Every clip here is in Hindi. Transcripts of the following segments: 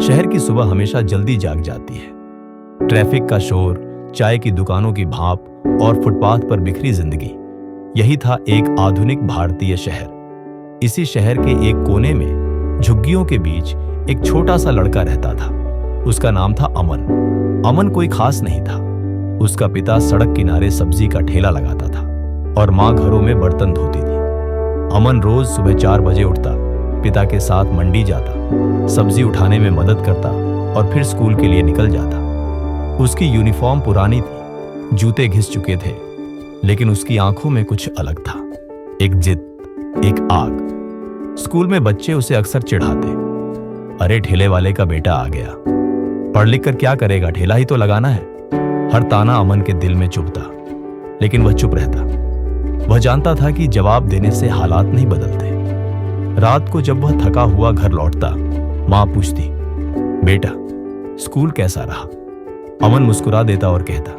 शहर की सुबह हमेशा जल्दी जाग जाती है। ट्रैफिक का शोर, चाय की दुकानों की भाप और फुटपाथ पर बिखरी जिंदगी, यही था एक आधुनिक भारतीय शहर। इसी शहर के एक कोने में झुग्गियों के बीच एक छोटा सा लड़का रहता था। उसका नाम था अमन। अमन कोई खास नहीं था। उसका पिता सड़क किनारे सब्जी का ठेला लगाता था और माँ घरों में बर्तन धोती थी। अमन रोज सुबह 4 बजे उठता, पिता के साथ मंडी जाता, सब्जी उठाने में मदद करता और फिर स्कूल के लिए निकल जाता। उसकी यूनिफॉर्म पुरानी थी, जूते घिस चुके थे, लेकिन उसकी आंखों में कुछ अलग था। एक जिद, एक आग। स्कूल में बच्चे उसे अक्सर चिढ़ाते, अरे ठेले वाले का बेटा आ गया, पढ़ लिख कर क्या करेगा, ठेला ही तो लगाना है। हर ताना अमन के दिल में चुभता, लेकिन वह चुप रहता। वह जानता था कि जवाब देने से हालात नहीं बदलते। रात को जब वह थका हुआ घर लौटता, माँ पूछती, बेटा स्कूल कैसा रहा? अमन मुस्कुरा देता और कहता,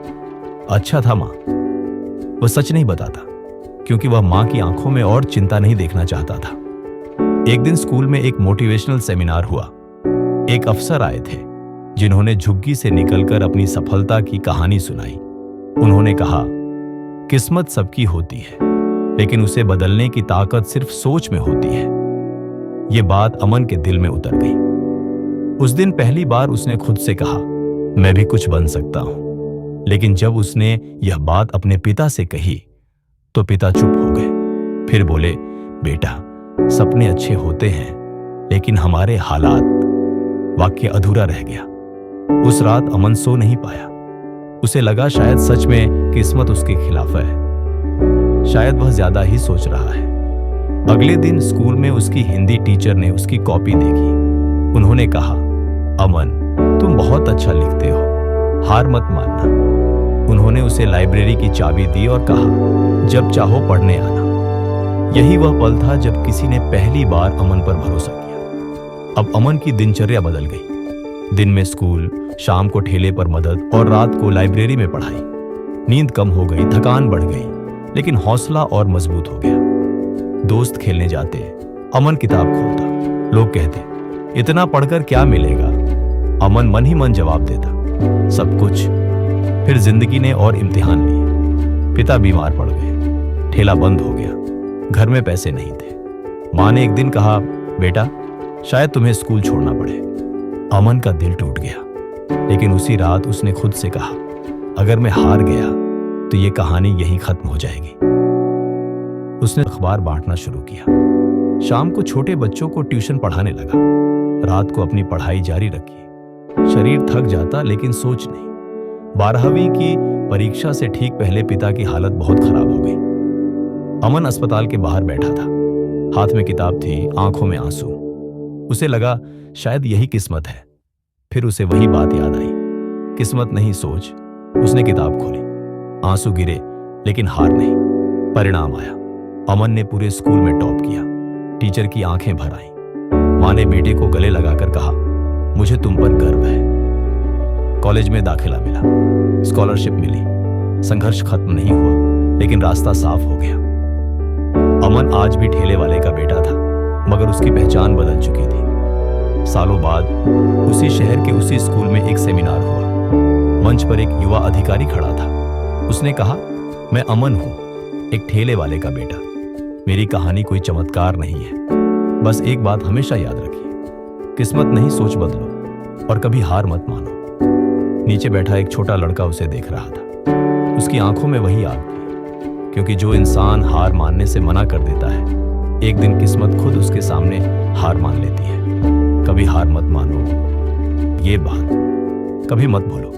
अच्छा था माँ। वह सच नहीं बताता, क्योंकि वह माँ की आंखों में और चिंता नहीं देखना चाहता था। एक दिन स्कूल में एक मोटिवेशनल सेमिनार हुआ। एक अफसर आए थे, जिन्होंने झुग्गी से निकलकर अपनी सफलता की कहानी सुनाई। उन्होंने कहा, किस्मत सबकी होती है, लेकिन उसे बदलने की ताकत सिर्फ सोच में होती है। यह बात अमन के दिल में उतर गई। उस दिन पहली बार उसने खुद से कहा, मैं भी कुछ बन सकता हूं। लेकिन जब उसने यह बात अपने पिता से कही, तो पिता चुप हो गए। फिर बोले, बेटा सपने अच्छे होते हैं, लेकिन हमारे हालात। वाक्य अधूरा रह गया। उस रात अमन सो नहीं पाया। उसे लगा शायद सच में किस्मत उसके खिलाफ है। शायद वह ज्यादा ही सोच रहा है। अगले दिन स्कूल में उसकी हिंदी टीचर ने उसकी कॉपी देखी। उन्होंने कहा, अमन तुम बहुत अच्छा लिखते हो, हार मत मानना। उन्होंने उसे लाइब्रेरी की चाबी दी और कहा, जब चाहो पढ़ने आना। यही वह पल था जब किसी ने पहली बार अमन पर भरोसा किया। अब अमन की दिनचर्या बदल गई। दिन में स्कूल, शाम को ठेले पर मदद और रात को लाइब्रेरी में पढ़ाई। नींद कम हो गई, थकान बढ़ गई, लेकिन हौसला और मजबूत हो गया। दोस्त खेलने जाते, अमन किताब खोलता। लोग कहते, इतना पढ़कर क्या मिलेगा? अमन मन ही मन जवाब देता, सब कुछ। फिर जिंदगी ने और इम्तिहान लिए। पिता बीमार पड़ गए, ठेला बंद हो गया, घर में पैसे नहीं थे। माँ ने एक दिन कहा, बेटा शायद तुम्हें स्कूल छोड़ना पड़े। अमन का दिल टूट गया, लेकिन उसी रात उसने खुद से कहा, अगर मैं हार गया तो ये कहानी यहीं खत्म हो जाएगी। उसने अखबार बांटना शुरू किया। शाम को छोटे बच्चों को ट्यूशन पढ़ाने लगा। रात को अपनी पढ़ाई जारी रखी। शरीर थक जाता, लेकिन सोच नहीं। 12वीं की परीक्षा से ठीक पहले पिता की हालत बहुत खराब हो गई। अमन अस्पताल के बाहर बैठा था। हाथ में किताब थी, आंखों में आंसू। उसे लगा शायद यही किस्मत है। फिर उसे वही बात याद आई, किस्मत नहीं सोच। उसने किताब खोली, आंसू गिरे, लेकिन हार नहीं। परिणाम आया। अमन ने पूरे स्कूल में टॉप किया। टीचर की आंखें भर आईं। माँ ने बेटे को गले लगाकर कहा, मुझे तुम पर गर्व है। कॉलेज में दाखिला मिला, स्कॉलरशिप मिली। संघर्ष खत्म नहीं हुआ, लेकिन रास्ता साफ हो गया। अमन आज भी ठेले वाले का बेटा था, मगर उसकी पहचान बदल चुकी थी। सालों बाद उसी शहर के उसी स्कूल में एक सेमिनार हुआ। मंच पर एक युवा अधिकारी खड़ा था। उसने कहा, मैं अमन हूं, एक ठेले वाले का बेटा। मेरी कहानी कोई चमत्कार नहीं है। बस एक बात हमेशा याद रखिए, किस्मत नहीं सोच बदलो और कभी हार मत मानो। नीचे बैठा एक छोटा लड़का उसे देख रहा था। उसकी आंखों में वही आग थी, क्योंकि जो इंसान हार मानने से मना कर देता है, एक दिन किस्मत खुद उसके सामने हार मान लेती है। कभी हार मत मानो, ये बात कभी मत भूलो।